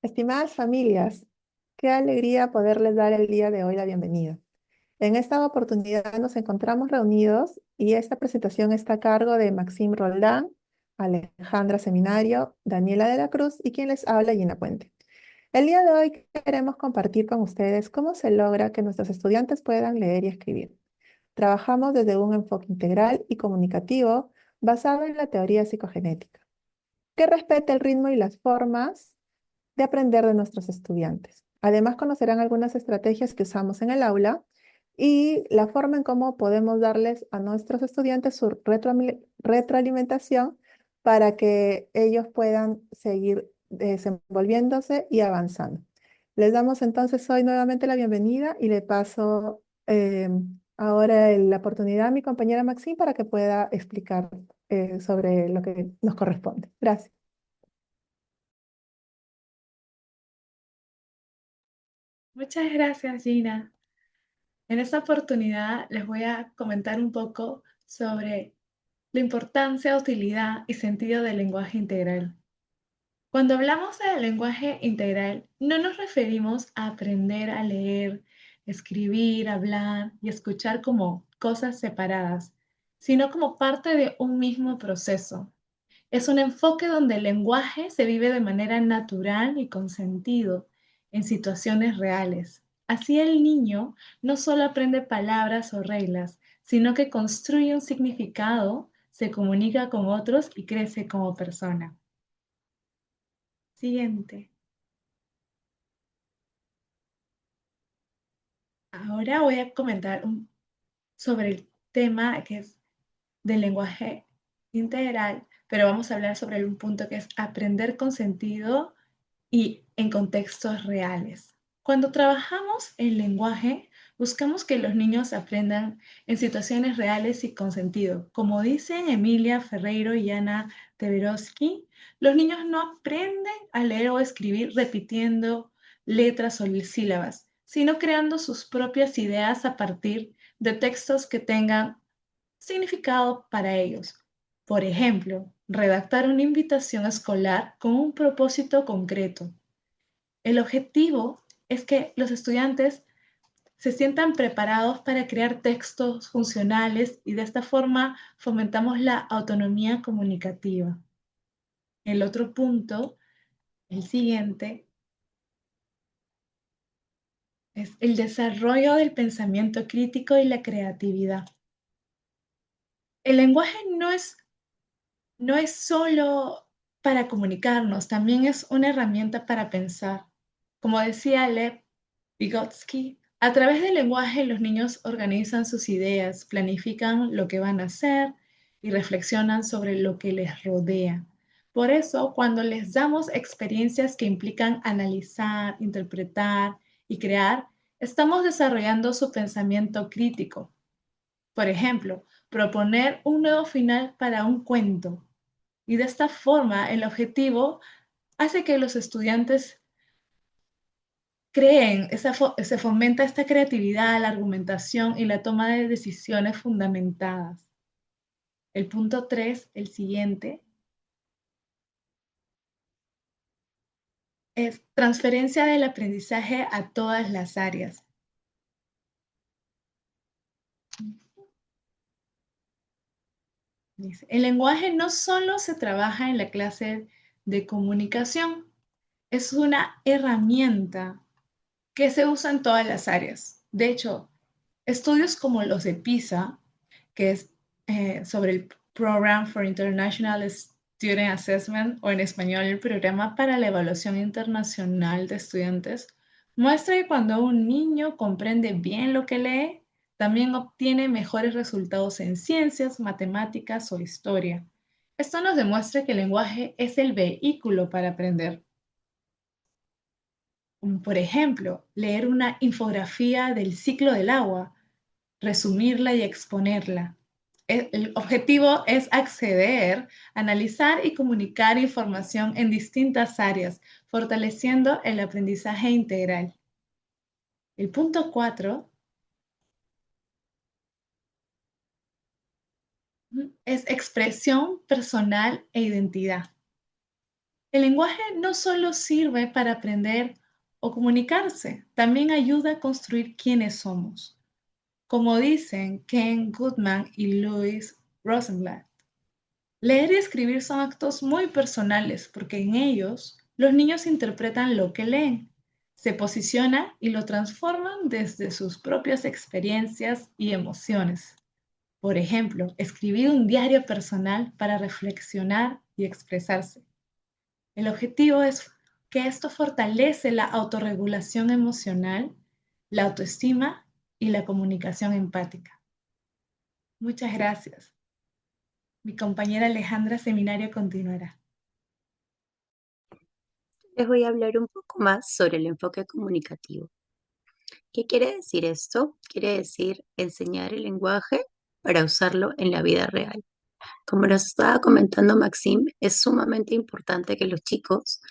Estimadas familias, qué alegría poderles dar el día de hoy la bienvenida. En esta oportunidad nos encontramos reunidos y esta presentación está a cargo de Maxime Roldán, Alejandra Seminario, Daniela de la Cruz y quien les habla, Gina Puente. El día de hoy queremos compartir con ustedes cómo se logra que nuestros estudiantes puedan leer y escribir. Trabajamos desde un enfoque integral y comunicativo basado en la teoría psicogenética, que respeta el ritmo y las formas de aprender de nuestros estudiantes. Además, conocerán algunas estrategias que usamos en el aula y la forma en cómo podemos darles a nuestros estudiantes su retroalimentación para que ellos puedan seguir desenvolviéndose y avanzando. Les damos entonces hoy nuevamente la bienvenida y le paso ahora la oportunidad a mi compañera Maxine para que pueda explicar sobre lo que nos corresponde. Gracias. Muchas gracias, Gina. En esta oportunidad les voy a comentar un poco sobre la importancia, utilidad y sentido del lenguaje integral. Cuando hablamos del lenguaje integral, no nos referimos a aprender a leer, escribir, hablar y escuchar como cosas separadas, sino como parte de un mismo proceso. Es un enfoque donde el lenguaje se vive de manera natural y con sentido en situaciones reales. Así el niño no solo aprende palabras o reglas, sino que construye un significado, se comunica con otros y crece como persona. Siguiente. Ahora voy a comentar sobre el tema que es del lenguaje integral, pero vamos a hablar sobre un punto que es aprender con sentido y en contextos reales. Cuando trabajamos el lenguaje, buscamos que los niños aprendan en situaciones reales y con sentido. Como dicen Emilia Ferreiro y Ana Teberovsky, los niños no aprenden a leer o escribir repitiendo letras o sílabas, sino creando sus propias ideas a partir de textos que tengan significado para ellos. Por ejemplo, redactar una invitación escolar con un propósito concreto. El objetivo es que los estudiantes se sientan preparados para crear textos funcionales y de esta forma fomentamos la autonomía comunicativa. El otro punto, el siguiente, es el desarrollo del pensamiento crítico y la creatividad. El lenguaje no es solo para comunicarnos, también es una herramienta para pensar. Como decía Lev Vygotsky, a través del lenguaje los niños organizan sus ideas, planifican lo que van a hacer y reflexionan sobre lo que les rodea. Por eso, cuando les damos experiencias que implican analizar, interpretar y crear, estamos desarrollando su pensamiento crítico. Por ejemplo, proponer un nuevo final para un cuento. Y de esta forma, el objetivo hace que los estudiantes creen, se fomenta esta creatividad, la argumentación y la toma de decisiones fundamentadas. El punto 3, el siguiente, es transferencia del aprendizaje a todas las áreas. Dice, el lenguaje no solo se trabaja en la clase de comunicación, es una herramienta que se usa en todas las áreas. De hecho, estudios como los de PISA, que es sobre el Program for International Student Assessment, o en español el Programa para la Evaluación Internacional de Estudiantes, muestra que cuando un niño comprende bien lo que lee, también obtiene mejores resultados en ciencias, matemáticas o historia. Esto nos demuestra que el lenguaje es el vehículo para aprender. Por ejemplo, leer una infografía del ciclo del agua, resumirla y exponerla. El objetivo es acceder, analizar y comunicar información en distintas áreas, fortaleciendo el aprendizaje integral. El punto 4 es expresión personal e identidad. El lenguaje no solo sirve para aprender o comunicarse, también ayuda a construir quiénes somos. Como dicen Ken Goodman y Louis Rosenblatt, leer y escribir son actos muy personales porque en ellos los niños interpretan lo que leen, se posicionan y lo transforman desde sus propias experiencias y emociones. Por ejemplo, escribir un diario personal para reflexionar y expresarse. El objetivo es que esto fortalece la autorregulación emocional, la autoestima y la comunicación empática. Muchas gracias. Mi compañera Alejandra Seminario continuará. Les voy a hablar un poco más sobre el enfoque comunicativo. ¿Qué quiere decir esto? Quiere decir enseñar el lenguaje para usarlo en la vida real. Como nos estaba comentando Maxim, es sumamente importante que los chicos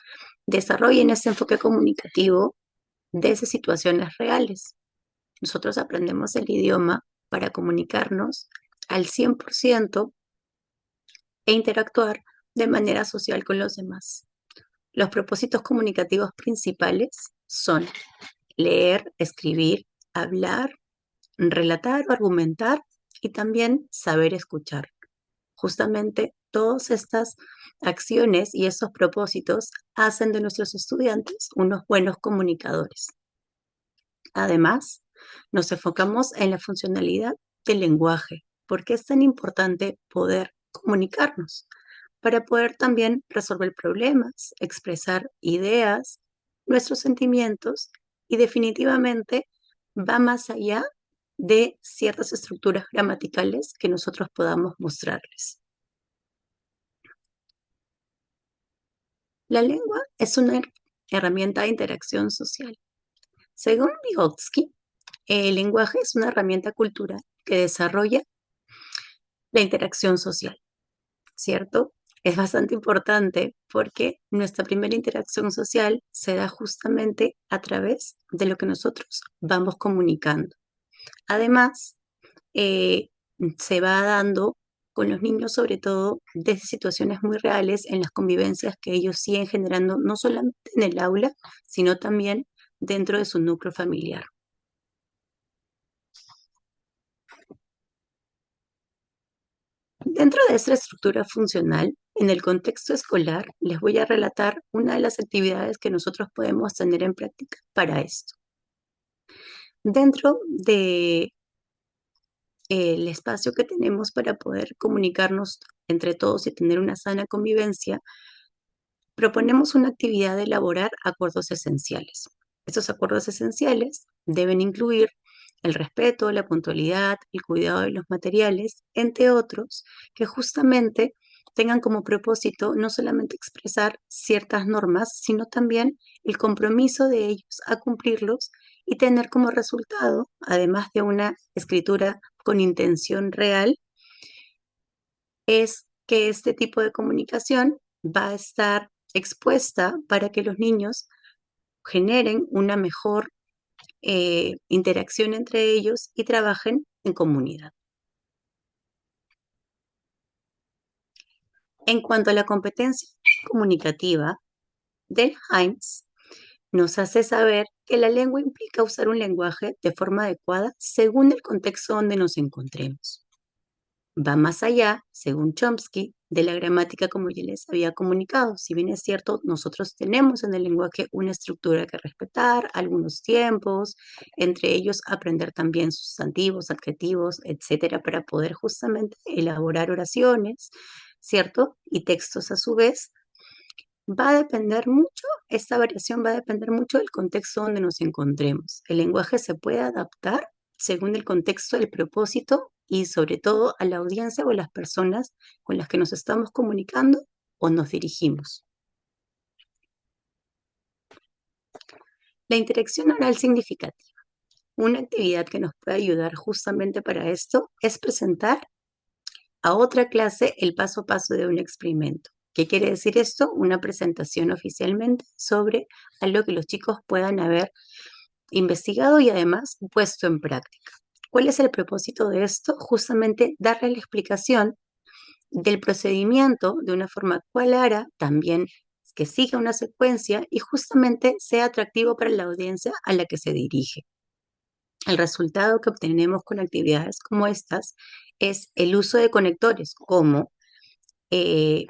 desarrollen ese enfoque comunicativo desde situaciones reales. Nosotros aprendemos el idioma para comunicarnos al 100% e interactuar de manera social con los demás. Los propósitos comunicativos principales son leer, escribir, hablar, relatar o argumentar y también saber escuchar. Justamente todas estas acciones y estos propósitos hacen de nuestros estudiantes unos buenos comunicadores. Además, nos enfocamos en la funcionalidad del lenguaje, porque es tan importante poder comunicarnos para poder también resolver problemas, expresar ideas, nuestros sentimientos y definitivamente va más allá de ciertas estructuras gramaticales que nosotros podamos mostrarles. La lengua es una herramienta de interacción social. Según Vygotsky, el lenguaje es una herramienta cultural que desarrolla la interacción social, ¿cierto? Es bastante importante porque nuestra primera interacción social se da justamente a través de lo que nosotros vamos comunicando. Además, eh, se va dando con los niños, sobre todo desde situaciones muy reales en las convivencias que ellos siguen generando, no solamente en el aula, sino también dentro de su núcleo familiar. Dentro de esta estructura funcional, en el contexto escolar, les voy a relatar una de las actividades que nosotros podemos tener en práctica para esto. Dentro de el espacio que tenemos para poder comunicarnos entre todos y tener una sana convivencia, proponemos una actividad de elaborar acuerdos esenciales. Estos acuerdos esenciales deben incluir el respeto, la puntualidad, el cuidado de los materiales, entre otros, que justamente tengan como propósito no solamente expresar ciertas normas, sino también el compromiso de ellos a cumplirlos y tener como resultado, además de una escritura con intención real, es que este tipo de comunicación va a estar expuesta para que los niños generen una mejor interacción entre ellos y trabajen en comunidad. En cuanto a la competencia comunicativa, Del Hines nos hace saber que la lengua implica usar un lenguaje de forma adecuada según el contexto donde nos encontremos. Va más allá, según Chomsky, de la gramática como ya les había comunicado. Si bien es cierto, nosotros tenemos en el lenguaje una estructura que respetar, algunos tiempos, entre ellos aprender también sustantivos, adjetivos, etcétera, para poder justamente elaborar oraciones, ¿cierto? Y textos a su vez. Va a depender mucho, esta variación va a depender mucho del contexto donde nos encontremos. El lenguaje se puede adaptar según el contexto, el propósito y sobre todo a la audiencia o a las personas con las que nos estamos comunicando o nos dirigimos. La interacción oral significativa. Una actividad que nos puede ayudar justamente para esto es presentar a otra clase el paso a paso de un experimento. ¿Qué quiere decir esto? Una presentación oficialmente sobre algo que los chicos puedan haber investigado y además puesto en práctica. ¿Cuál es el propósito de esto? Justamente darle la explicación del procedimiento de una forma clara, también que siga una secuencia y justamente sea atractivo para la audiencia a la que se dirige. El resultado que obtenemos con actividades como estas es el uso de conectores como eh,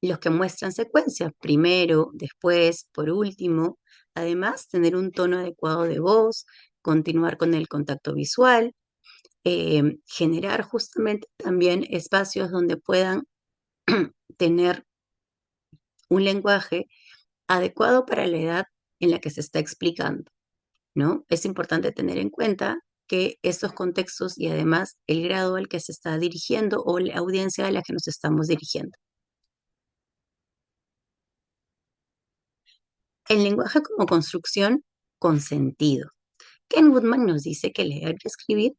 los que muestran secuencias, primero, después, por último. Además, tener un tono adecuado de voz, continuar con el contacto visual, generar justamente también espacios donde puedan tener un lenguaje adecuado para la edad en la que se está explicando, ¿no? Es importante tener en cuenta que estos contextos y además el grado al que se está dirigiendo o la audiencia a la que nos estamos dirigiendo. El lenguaje como construcción con sentido. Ken Woodman nos dice que leer y escribir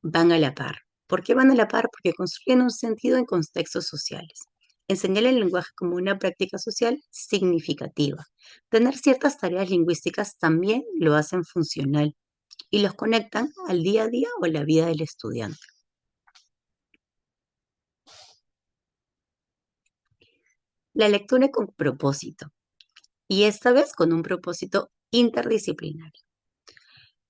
van a la par. ¿Por qué van a la par? Porque construyen un sentido en contextos sociales. Enseñar el lenguaje como una práctica social significativa. Tener ciertas tareas lingüísticas también lo hacen funcional y los conectan al día a día o a la vida del estudiante. La lectura con propósito, y esta vez con un propósito interdisciplinario.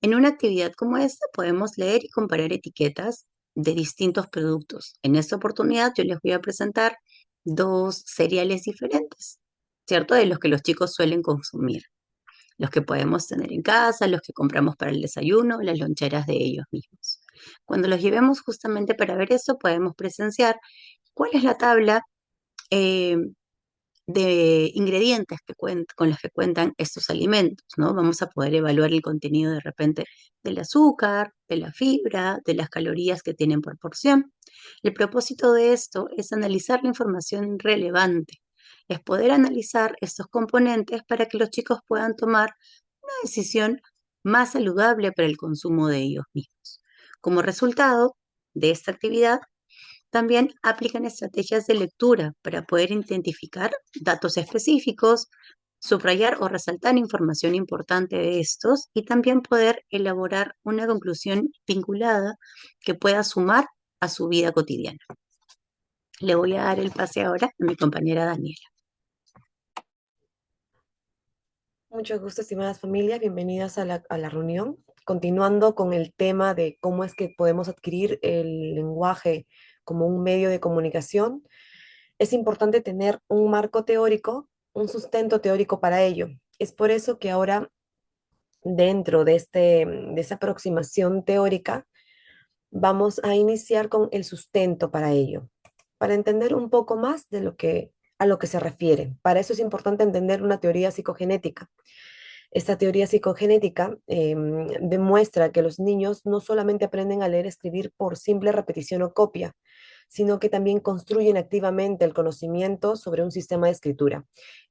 En una actividad como esta podemos leer y comparar etiquetas de distintos productos. En esta oportunidad yo les voy a presentar dos cereales diferentes, ¿cierto? De los que los chicos suelen consumir. Los que podemos tener en casa, los que compramos para el desayuno, las loncheras de ellos mismos. Cuando los llevemos justamente para ver eso, podemos presenciar cuál es la tabla eh, de ingredientes con los que cuentan estos alimentos, ¿no? Vamos a poder evaluar el contenido de repente del azúcar, de la fibra, de las calorías que tienen por porción. El propósito de esto es analizar la información relevante, es poder analizar estos componentes para que los chicos puedan tomar una decisión más saludable para el consumo de ellos mismos. Como resultado de esta actividad, también aplican estrategias de lectura para poder identificar datos específicos, subrayar o resaltar información importante de estos y también poder elaborar una conclusión vinculada que pueda sumar a su vida cotidiana. Le voy a dar el pase ahora a mi compañera Daniela. Mucho gusto, estimadas familias. Bienvenidas a la reunión. Continuando con el tema de cómo es que podemos adquirir el lenguaje como un medio de comunicación, es importante tener un marco teórico, un sustento teórico para ello. Es por eso que ahora, dentro de esa aproximación teórica, vamos a iniciar con el sustento para ello, para entender un poco más a lo que se refiere. Para eso es importante entender una teoría psicogenética. Esta teoría psicogenética demuestra que los niños no solamente aprenden a leer y escribir por simple repetición o copia, sino que también construyen activamente el conocimiento sobre un sistema de escritura.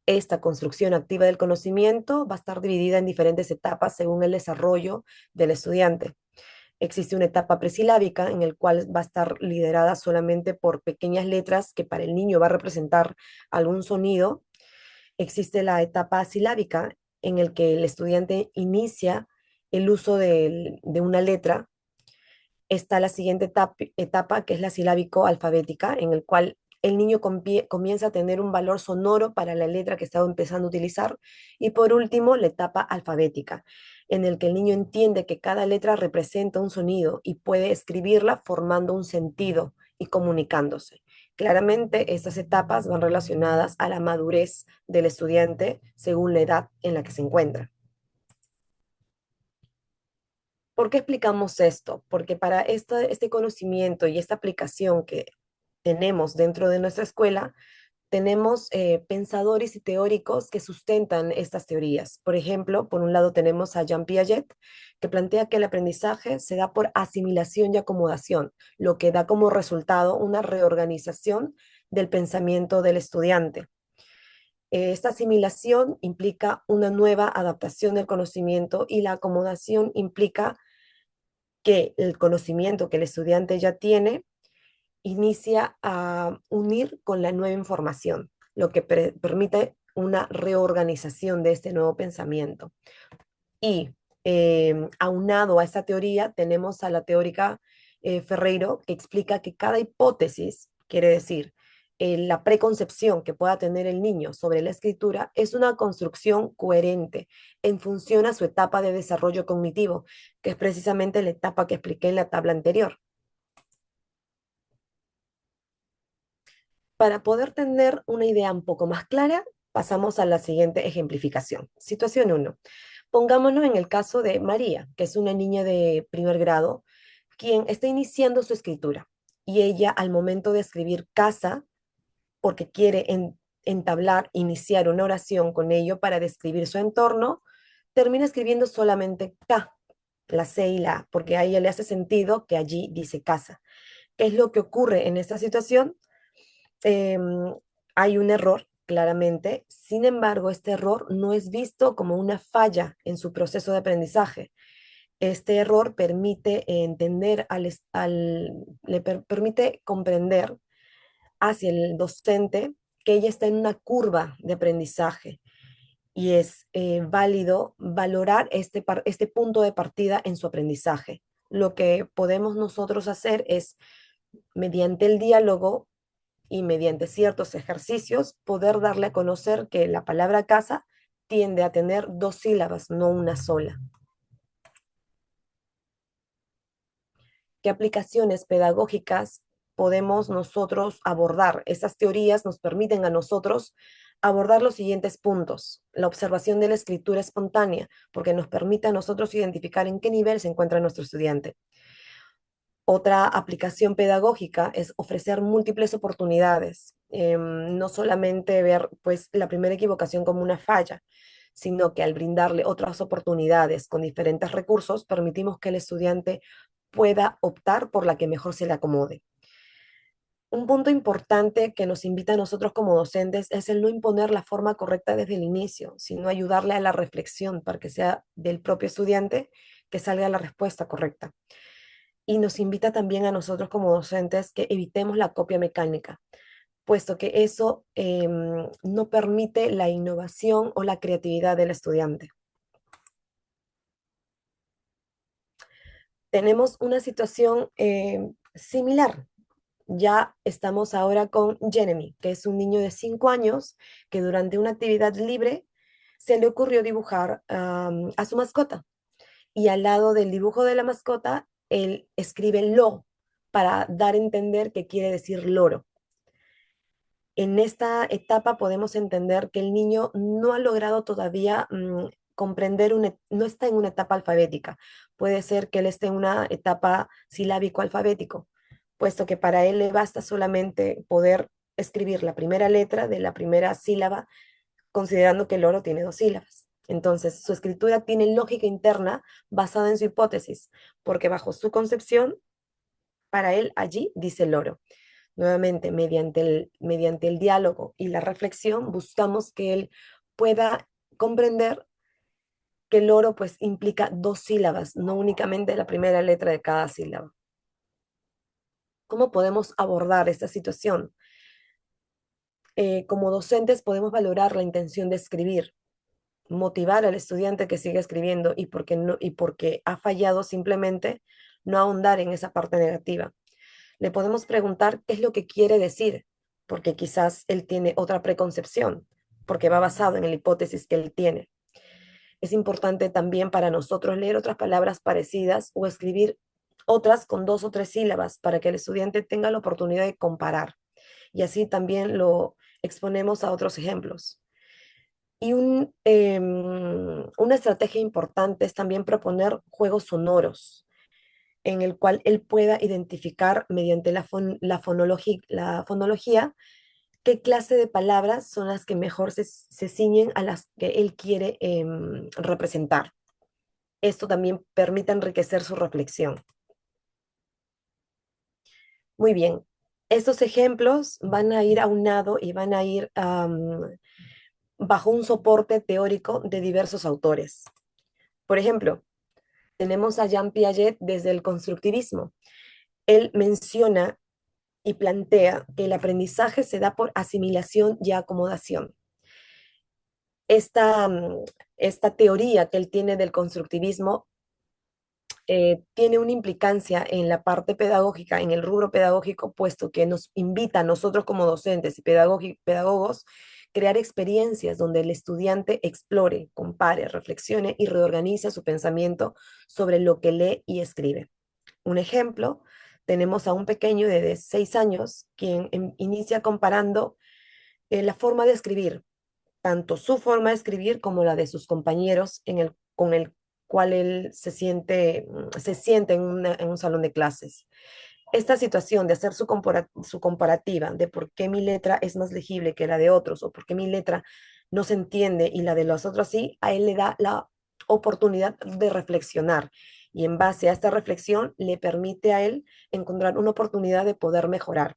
Esta construcción activa del conocimiento va a estar dividida en diferentes etapas según el desarrollo del estudiante. Existe una etapa presilábica en el cual va a estar liderada solamente por pequeñas letras que para el niño va a representar algún sonido. Existe la etapa silábica en el que el estudiante inicia el uso de una letra. Está la siguiente etapa, que es la silábico-alfabética, en el cual el niño comienza a tener un valor sonoro para la letra que estaba empezando a utilizar. Y por último, la etapa alfabética, en el que el niño entiende que cada letra representa un sonido y puede escribirla formando un sentido y comunicándose. Claramente, estas etapas van relacionadas a la madurez del estudiante según la edad en la que se encuentra. ¿Por qué explicamos esto? Porque para este conocimiento y esta aplicación que tenemos dentro de nuestra escuela, tenemos pensadores y teóricos que sustentan estas teorías. Por ejemplo, por un lado tenemos a Jean Piaget, que plantea que el aprendizaje se da por asimilación y acomodación, lo que da como resultado una reorganización del pensamiento del estudiante. Esta asimilación implica una nueva adaptación del conocimiento y la acomodación implica que el conocimiento que el estudiante ya tiene inicia a unir con la nueva información, lo que permite una reorganización de este nuevo pensamiento. Y aunado a esta teoría, tenemos a la teórica Ferreiro, que explica que cada hipótesis, quiere decir, la preconcepción que pueda tener el niño sobre la escritura es una construcción coherente en función a su etapa de desarrollo cognitivo, que es precisamente la etapa que expliqué en la tabla anterior. Para poder tener una idea un poco más clara, pasamos a la siguiente ejemplificación. Situación 1. Pongámonos en el caso de María, que es una niña de primer grado, quien está iniciando su escritura. Y ella, al momento de escribir casa, porque quiere entablar, iniciar una oración con ello para describir su entorno, termina escribiendo solamente K, la C y la A, porque a ella le hace sentido que allí dice casa. ¿Qué es lo que ocurre en esta situación? Hay un error, claramente. Sin embargo, este error no es visto como una falla en su proceso de aprendizaje. Este error permite entender permite comprender hacia el docente que ella está en una curva de aprendizaje y es válido valorar este punto de partida en su aprendizaje. Lo que podemos nosotros hacer es, mediante el diálogo y mediante ciertos ejercicios, poder darle a conocer que la palabra casa tiende a tener dos sílabas, no una sola. ¿Qué aplicaciones pedagógicas podemos nosotros abordar? Esas teorías nos permiten a nosotros abordar los siguientes puntos. La observación de la escritura espontánea, porque nos permite a nosotros identificar en qué nivel se encuentra nuestro estudiante. Otra aplicación pedagógica es ofrecer múltiples oportunidades, no solamente ver pues la primera equivocación como una falla, sino que al brindarle otras oportunidades con diferentes recursos, permitimos que el estudiante pueda optar por la que mejor se le acomode. Un punto importante que nos invita a nosotros como docentes es el no imponer la forma correcta desde el inicio, sino ayudarle a la reflexión para que sea del propio estudiante que salga la respuesta correcta. Y nos invita también a nosotros como docentes que evitemos la copia mecánica, puesto que eso no permite la innovación o la creatividad del estudiante. Tenemos una situación similar. Ya estamos ahora con Jeremy, que es un niño de 5 años que durante una actividad libre se le ocurrió dibujar a su mascota. Y al lado del dibujo de la mascota, él escribe lo para dar a entender que quiere decir loro. En esta etapa podemos entender que el niño no ha logrado todavía comprender, no está en una etapa alfabética. Puede ser que él esté en una etapa silábico-alfabético, puesto que para él le basta solamente poder escribir la primera letra de la primera sílaba, considerando que el loro tiene dos sílabas. Entonces, su escritura tiene lógica interna basada en su hipótesis, porque bajo su concepción, para él allí dice loro. Nuevamente, mediante el diálogo y la reflexión, buscamos que él pueda comprender que el loro pues implica dos sílabas, no únicamente la primera letra de cada sílaba. ¿Cómo podemos abordar esta situación? Como docentes podemos valorar la intención de escribir, motivar al estudiante que siga escribiendo y porque ha fallado simplemente no ahondar en esa parte negativa. Le podemos preguntar qué es lo que quiere decir, porque quizás él tiene otra preconcepción, porque va basado en la hipótesis que él tiene. Es importante también para nosotros leer otras palabras parecidas o escribir otras con dos o tres sílabas para que el estudiante tenga la oportunidad de comparar. Y así también lo exponemos a otros ejemplos. Y una estrategia importante es también proponer juegos sonoros en el cual él pueda identificar mediante la fonología qué clase de palabras son las que mejor se ciñen a las que él quiere representar. Esto también permite enriquecer su reflexión. Muy bien, estos ejemplos van a ir aunado y van a ir bajo un soporte teórico de diversos autores. Por ejemplo, tenemos a Jean Piaget desde el constructivismo. Él menciona y plantea que el aprendizaje se da por asimilación y acomodación. Esta teoría que él tiene del constructivismo tiene una implicancia en la parte pedagógica, en el rubro pedagógico, puesto que nos invita a nosotros como docentes y pedagogos crear experiencias donde el estudiante explore, compare, reflexione y reorganiza su pensamiento sobre lo que lee y escribe. Un ejemplo, tenemos a un pequeño de 6 años quien inicia comparando la forma de escribir, tanto su forma de escribir como la de sus compañeros con el cual él se siente en un salón de clases. Esta situación de hacer su comparativa de por qué mi letra es más legible que la de otros o por qué mi letra no se entiende y la de los otros sí, a él le da la oportunidad de reflexionar y en base a esta reflexión le permite a él encontrar una oportunidad de poder mejorar.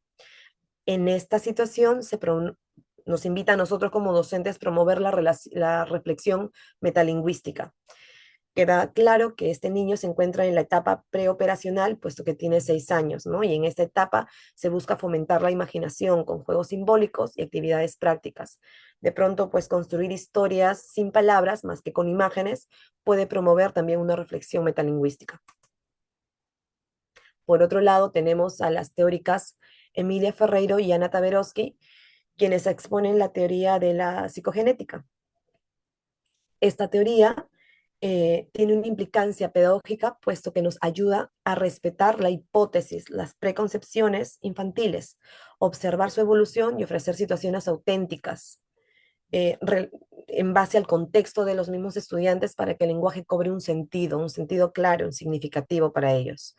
En esta situación nos invita a nosotros como docentes a promover la reflexión metalingüística. Queda claro que este niño se encuentra en la etapa preoperacional, puesto que tiene 6 años, ¿no? Y en esta etapa se busca fomentar la imaginación con juegos simbólicos y actividades prácticas. De pronto, pues construir historias sin palabras, más que con imágenes, puede promover también una reflexión metalingüística. Por otro lado, tenemos a las teóricas Emilia Ferreiro y Ana Taberowski, quienes exponen la teoría de la psicogenética. Esta teoría tiene una implicancia pedagógica, puesto que nos ayuda a respetar la hipótesis, las preconcepciones infantiles, observar su evolución y ofrecer situaciones auténticas eh, re- en base al contexto de los mismos estudiantes para que el lenguaje cobre un sentido claro, un significativo para ellos.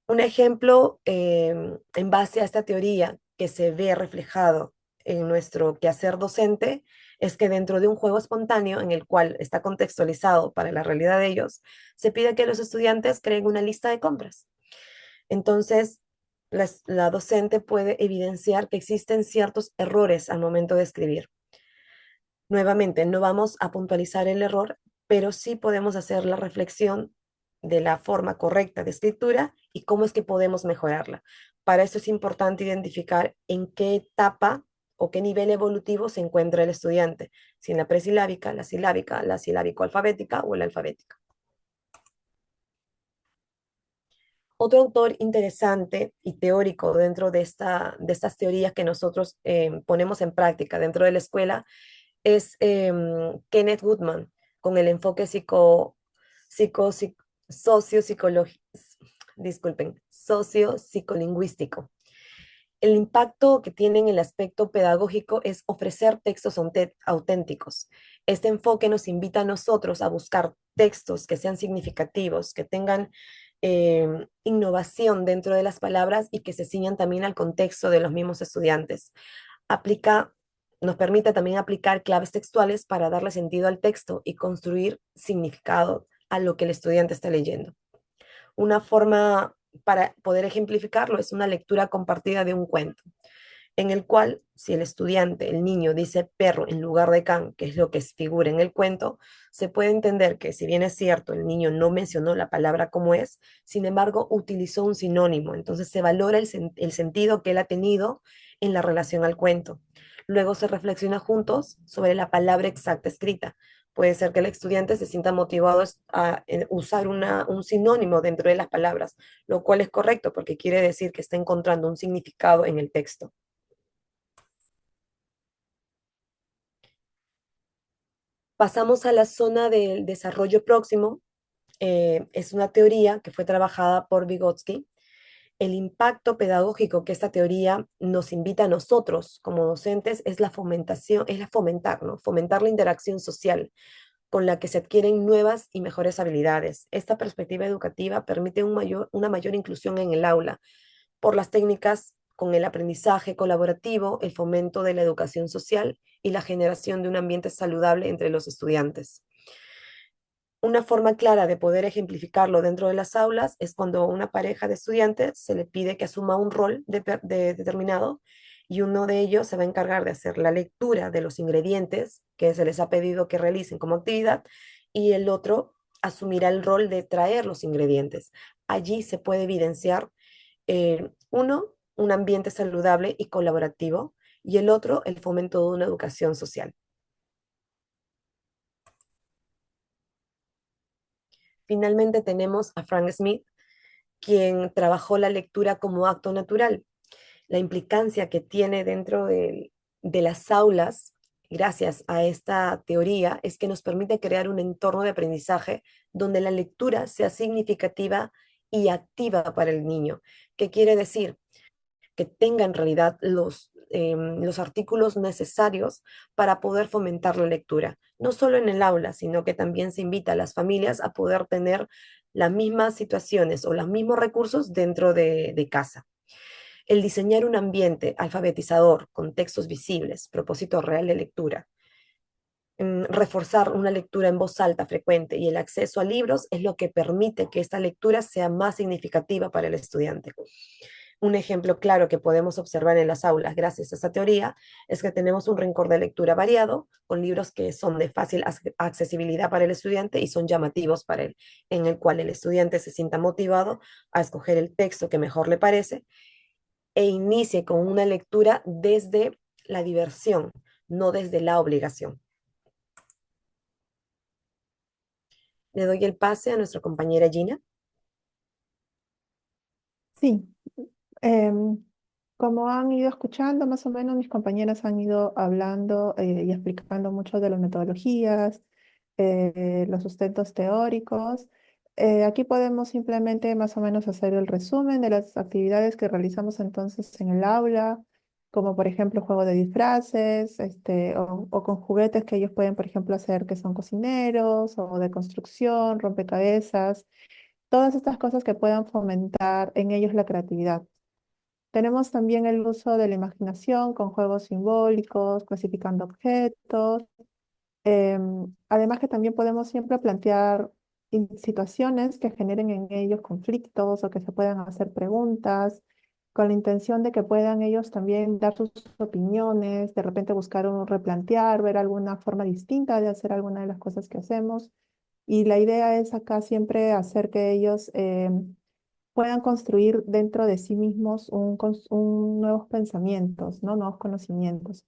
Un ejemplo en base a esta teoría que se ve reflejado en nuestro quehacer docente es que dentro de un juego espontáneo en el cual está contextualizado para la realidad de ellos, se pide que los estudiantes creen una lista de compras. Entonces, la docente puede evidenciar que existen ciertos errores al momento de escribir. Nuevamente, no vamos a puntualizar el error, pero sí podemos hacer la reflexión de la forma correcta de escritura y cómo es que podemos mejorarla. Para eso es importante identificar en qué etapa o qué nivel evolutivo se encuentra el estudiante, si en la presilábica, la silábico-alfabética o la alfabética. Otro autor interesante y teórico dentro de estas teorías que nosotros ponemos en práctica dentro de la escuela es Kenneth Goodman, con el enfoque psico, psic- sociopsicológico, disculpen, sociopsicolingüístico. El impacto que tiene en el aspecto pedagógico es ofrecer textos auténticos. Este enfoque nos invita a nosotros a buscar textos que sean significativos, que tengan innovación dentro de las palabras y que se ciñan también al contexto de los mismos estudiantes. Aplica, nos permite también aplicar claves textuales para darle sentido al texto y construir significado a lo que el estudiante está leyendo. Una forma para poder ejemplificarlo es una lectura compartida de un cuento, en el cual si el estudiante, el niño, dice perro en lugar de can, que es lo que figura en el cuento, se puede entender que si bien es cierto, el niño no mencionó la palabra como es, sin embargo, utilizó un sinónimo. Entonces se valora el sentido que él ha tenido en la relación al cuento. Luego se reflexiona juntos sobre la palabra exacta escrita. Puede ser que el estudiante se sienta motivado a usar un sinónimo dentro de las palabras, lo cual es correcto porque quiere decir que está encontrando un significado en el texto. Pasamos a la zona del desarrollo próximo. Es una teoría que fue trabajada por Vygotsky. El impacto pedagógico que esta teoría nos invita a nosotros como docentes es la fomentación, es la fomentar, ¿no? Fomentar la interacción social con la que se adquieren nuevas y mejores habilidades. Esta perspectiva educativa permite una mayor inclusión en el aula por las técnicas con el aprendizaje colaborativo, el fomento de la educación social y la generación de un ambiente saludable entre los estudiantes. Una forma clara de poder ejemplificarlo dentro de las aulas es cuando a una pareja de estudiantes se le pide que asuma un rol determinado y uno de ellos se va a encargar de hacer la lectura de los ingredientes que se les ha pedido que realicen como actividad y el otro asumirá el rol de traer los ingredientes. Allí se puede evidenciar un ambiente saludable y colaborativo y el otro, el fomento de una educación social. Finalmente tenemos a Frank Smith, quien trabajó la lectura como acto natural. La implicancia que tiene dentro de las aulas, gracias a esta teoría, es que nos permite crear un entorno de aprendizaje donde la lectura sea significativa y activa para el niño. ¿Qué quiere decir? Que tenga en realidad los artículos necesarios para poder fomentar la lectura, no solo en el aula, sino que también se invita a las familias a poder tener las mismas situaciones o los mismos recursos dentro de casa. El diseñar un ambiente alfabetizador con textos visibles, propósito real de lectura, reforzar una lectura en voz alta frecuente y el acceso a libros es lo que permite que esta lectura sea más significativa para el estudiante. Un ejemplo claro que podemos observar en las aulas gracias a esta teoría es que tenemos un rincón de lectura variado con libros que son de fácil accesibilidad para el estudiante y son llamativos para él, en el cual el estudiante se sienta motivado a escoger el texto que mejor le parece e inicie con una lectura desde la diversión, no desde la obligación. Le doy el pase a nuestra compañera Gina. Sí, em, como han ido escuchando, más o menos mis compañeras han ido hablando y explicando mucho de las metodologías, los sustentos teóricos. Aquí podemos simplemente más o menos hacer el resumen de las actividades que realizamos entonces en el aula, como por ejemplo juego de disfraces, o con juguetes que ellos pueden, por ejemplo, hacer que son cocineros o de construcción, rompecabezas, todas estas cosas que puedan fomentar en ellos la creatividad. Tenemos también el uso de la imaginación con juegos simbólicos, clasificando objetos. Además que también podemos siempre plantear situaciones que generen en ellos conflictos o que se puedan hacer preguntas con la intención de que puedan ellos también dar sus opiniones, de repente buscar un replantear, ver alguna forma distinta de hacer alguna de las cosas que hacemos. Y la idea es acá siempre hacer que ellos puedan construir dentro de sí mismos nuevos pensamientos, ¿no? Nuevos conocimientos.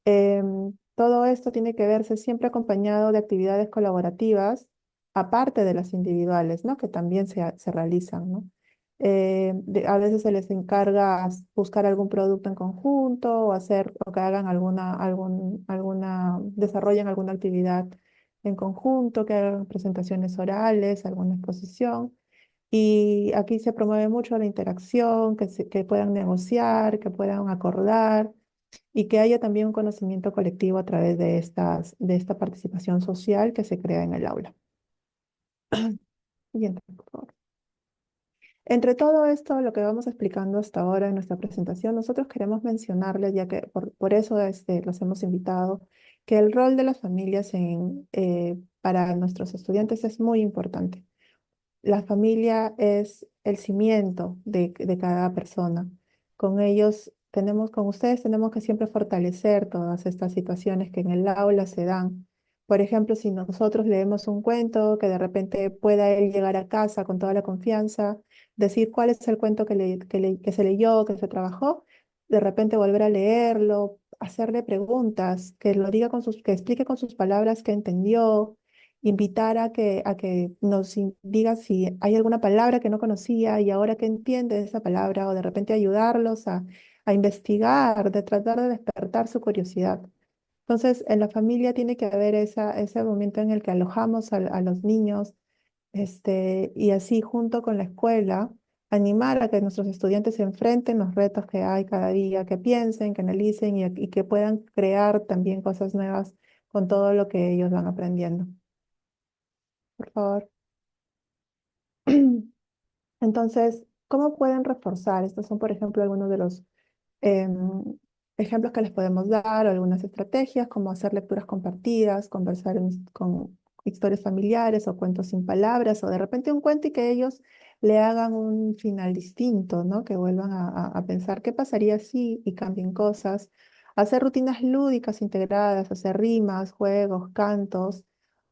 Todo esto tiene que verse siempre acompañado de actividades colaborativas, aparte de las individuales, ¿no? Que también se realizan, ¿no? A veces se les encarga buscar algún producto en conjunto o hacer o que hagan desarrollen alguna actividad en conjunto, que hagan presentaciones orales, alguna exposición. Y aquí se promueve mucho la interacción, que puedan negociar, que puedan acordar y que haya también un conocimiento colectivo a través de esta participación social que se crea en el aula. Siguiente, por favor. Entre todo esto, lo que vamos explicando hasta ahora en nuestra presentación, nosotros queremos mencionarles, ya que por eso los hemos invitado, que el rol de las familias para nuestros estudiantes es muy importante. La familia es el cimiento de cada persona. Con ustedes tenemos que siempre fortalecer todas estas situaciones que en el aula se dan. Por ejemplo, si nosotros leemos un cuento, que de repente pueda él llegar a casa con toda la confianza, decir cuál es el cuento que se leyó, que se trabajó, de repente volver a leerlo, hacerle preguntas, que explique con sus palabras qué entendió, invitar a que diga si hay alguna palabra que no conocía y ahora que entiende esa palabra, o de repente ayudarlos a investigar, de tratar de despertar su curiosidad. Entonces, en la familia tiene que haber ese momento en el que alojamos a los niños, y así junto con la escuela, animar a que nuestros estudiantes se enfrenten los retos que hay cada día, que piensen, que analicen y que puedan crear también cosas nuevas con todo lo que ellos van aprendiendo. Por favor. Entonces, ¿cómo pueden reforzar? Estos son, por ejemplo, algunos de los em, ejemplos que les podemos dar, o algunas estrategias, como hacer lecturas compartidas, conversar con historias familiares o cuentos sin palabras, o de repente un cuento y que ellos le hagan un final distinto, ¿no? Que vuelvan a pensar qué pasaría si y cambien cosas. Hacer rutinas lúdicas integradas, hacer rimas, juegos, cantos,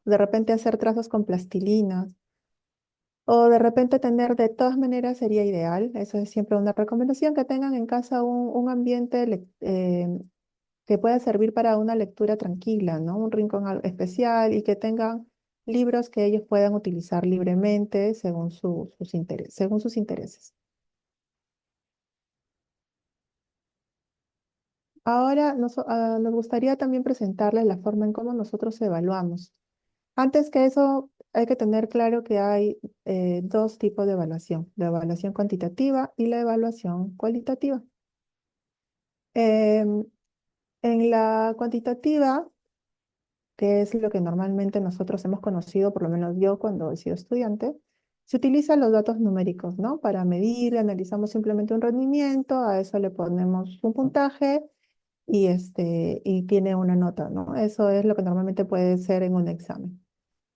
de repente hacer trazos con plastilina. O de repente tener, de todas maneras sería ideal, eso es siempre una recomendación, que tengan en casa un ambiente que pueda servir para una lectura tranquila, ¿no? Un rincón especial y que tengan libros que ellos puedan utilizar libremente según según sus intereses. Ahora nos gustaría también presentarles la forma en cómo nosotros evaluamos. Antes que eso, hay que tener claro que hay dos tipos de evaluación, la evaluación cuantitativa y la evaluación cualitativa. Em, en la cuantitativa, que es lo que normalmente nosotros hemos conocido, por lo menos yo cuando he sido estudiante, se utilizan los datos numéricos, ¿no? Para medir, analizamos simplemente un rendimiento, a eso le ponemos un puntaje y tiene una nota, ¿no? Eso es lo que normalmente puede ser en un examen.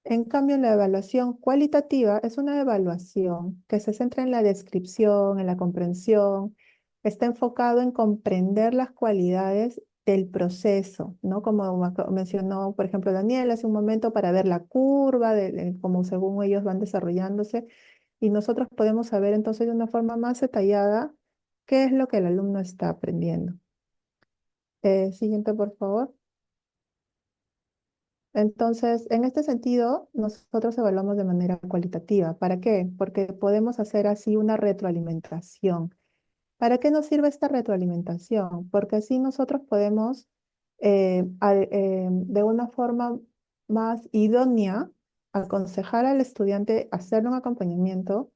En cambio, la evaluación cualitativa es una evaluación que se centra en la descripción, en la comprensión, está enfocado en comprender las cualidades del proceso, ¿no? Como mencionó, por ejemplo, Daniel hace un momento, para ver la curva de cómo según ellos van desarrollándose, y nosotros podemos saber entonces de una forma más detallada qué es lo que el alumno está aprendiendo. Siguiente, por favor. Entonces, en este sentido, nosotros evaluamos de manera cualitativa. ¿Para qué? Porque podemos hacer así una retroalimentación. ¿Para qué nos sirve esta retroalimentación? Porque así nosotros podemos, de una forma más idónea, aconsejar al estudiante hacerle un acompañamiento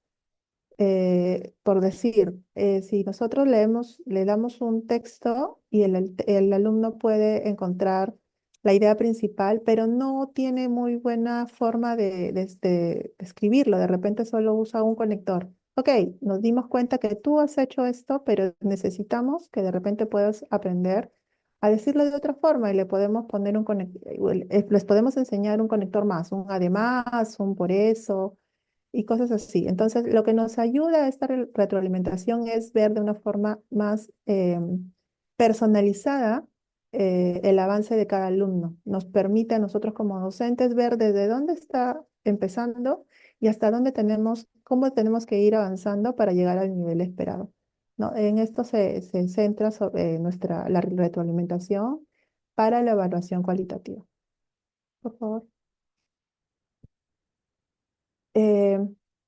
por decir, si nosotros le damos un texto y el alumno puede encontrar la idea principal, pero no tiene muy buena forma de escribirlo, de repente solo usa un conector. Ok, nos dimos cuenta que tú has hecho esto, pero necesitamos que de repente puedas aprender a decirlo de otra forma y le podemos poner un conector, les podemos enseñar un conector más, un además, un por eso y cosas así. Entonces, lo que nos ayuda a esta retroalimentación es ver de una forma más personalizada el avance de cada alumno. Nos permite a nosotros como docentes ver desde dónde está empezando y hasta dónde cómo tenemos que ir avanzando para llegar al nivel esperado. ¿No? En esto se centra la retroalimentación para la evaluación cualitativa. Por favor. Eh,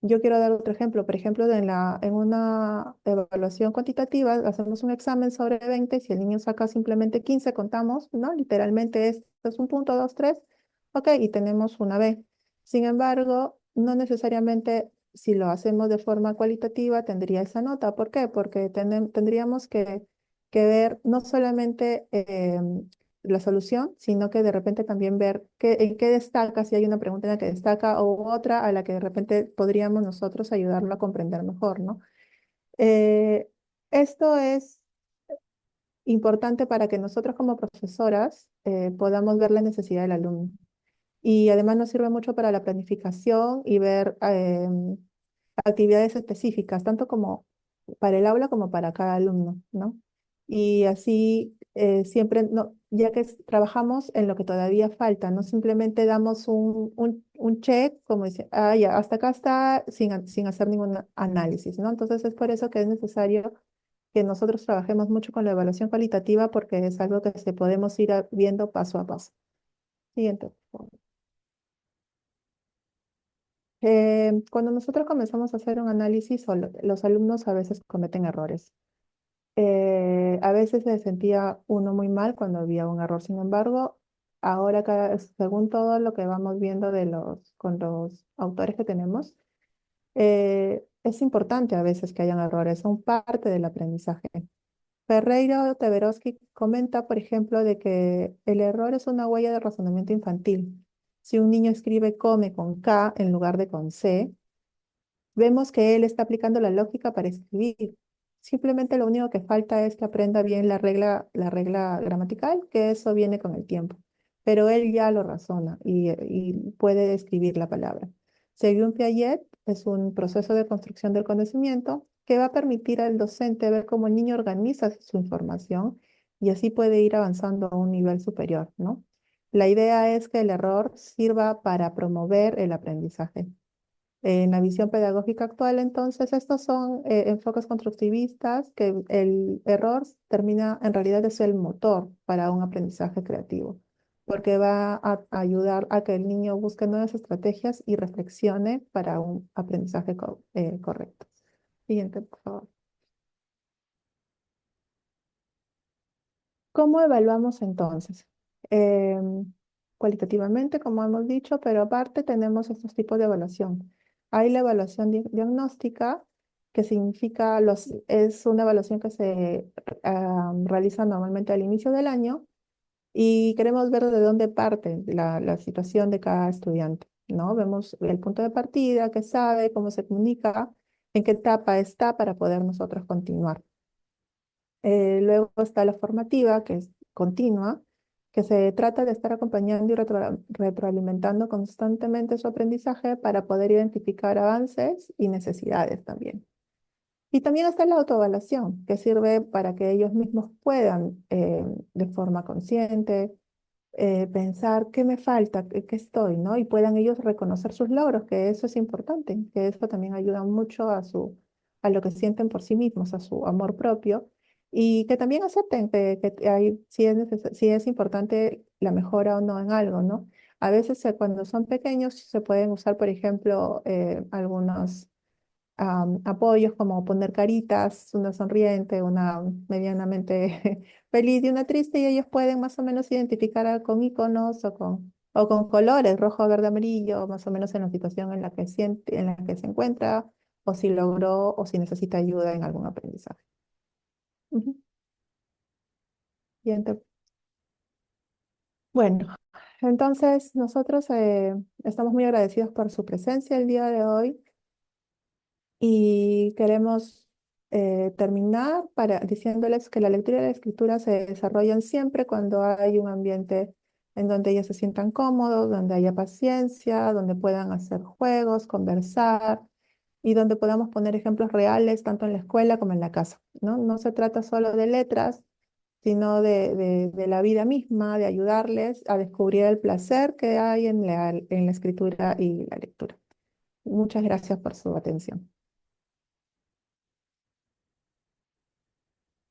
yo quiero dar otro ejemplo. Por ejemplo, en una evaluación cuantitativa, hacemos un examen sobre 20. Si el niño saca simplemente 15, contamos, ¿no? Literalmente esto es un punto, dos, tres. Ok, y tenemos una B. Sin embargo, no necesariamente si lo hacemos de forma cualitativa tendría esa nota. ¿Por qué? Porque tendríamos que ver no solamente la solución, sino que de repente también ver en qué destaca, si hay una pregunta en la que destaca o otra a la que de repente podríamos nosotros ayudarlo a comprender mejor, ¿no? Eh, Esto es importante para que nosotros como profesoras podamos ver la necesidad del alumno. Y además nos sirve mucho para la planificación y ver actividades específicas, tanto como para el aula como para cada alumno, ¿no? Y así siempre, no, ya que trabajamos en lo que todavía falta, no simplemente damos un check, como dice, ah, ya, hasta acá está, sin hacer ningún análisis, ¿no? Entonces es por eso que es necesario que nosotros trabajemos mucho con la evaluación cualitativa porque es algo que se podemos ir viendo paso a paso. Siguiente, por favor. Cuando nosotros comenzamos a hacer un análisis, los alumnos a veces cometen errores. A veces se sentía uno muy mal cuando había un error. Sin embargo, ahora, según todo lo que vamos viendo con los autores que tenemos, es importante a veces que hayan errores, son parte del aprendizaje. Ferreiro Teveroski comenta, por ejemplo, de que el error es una huella de razonamiento infantil. Si un niño escribe come con K en lugar de con C, vemos que él está aplicando la lógica para escribir. Simplemente lo único que falta es que aprenda bien la regla gramatical, que eso viene con el tiempo. Pero él ya lo razona y puede escribir la palabra. Según Piaget, es un proceso de construcción del conocimiento que va a permitir al docente ver cómo el niño organiza su información y así puede ir avanzando a un nivel superior, ¿no? La idea es que el error sirva para promover el aprendizaje. En la visión pedagógica actual, entonces, estos son enfoques constructivistas que el error termina en realidad de ser el motor para un aprendizaje creativo. porque va a ayudar a que el niño busque nuevas estrategias y reflexione para un aprendizaje correcto. Siguiente, por favor. ¿Cómo evaluamos entonces? Cualitativamente, como hemos dicho, pero aparte tenemos estos tipos de evaluación. Hay la evaluación diagnóstica, que significa es una evaluación que se realiza normalmente al inicio del año y queremos ver de dónde parte la situación de cada estudiante, ¿no? Vemos el punto de partida, qué sabe, cómo se comunica, en qué etapa está para poder nosotros continuar. Luego está la formativa, que es continua, que se trata de estar acompañando y retroalimentando constantemente su aprendizaje para poder identificar avances y necesidades también. Y también está la autoevaluación, que sirve para que ellos mismos puedan, de forma consciente, pensar qué me falta, qué estoy, ¿no? Y puedan ellos reconocer sus logros, que eso es importante, que eso también ayuda mucho a lo que sienten por sí mismos, a su amor propio, y que también acepten que hay, si es importante la mejora o no en algo, ¿no? A veces cuando son pequeños se pueden usar, por ejemplo, algunos apoyos como poner caritas, una sonriente, una medianamente feliz y una triste, y ellos pueden más o menos identificar con iconos o con colores, rojo, verde, amarillo, más o menos en la situación en la que en la que se encuentra, o si logró o si necesita ayuda en algún aprendizaje. Ujú. Siguiente. Bueno, entonces nosotros estamos muy agradecidos por su presencia el día de hoy. Y queremos terminar diciéndoles que la lectura y la escritura se desarrollan siempre cuando hay un ambiente en donde ellos se sientan cómodos, donde haya paciencia, donde puedan hacer juegos, conversar y donde podamos poner ejemplos reales tanto en la escuela como en la casa, ¿no? No se trata solo de letras, sino de la vida misma, de ayudarles a descubrir el placer que hay en la escritura y la lectura. Muchas gracias por su atención.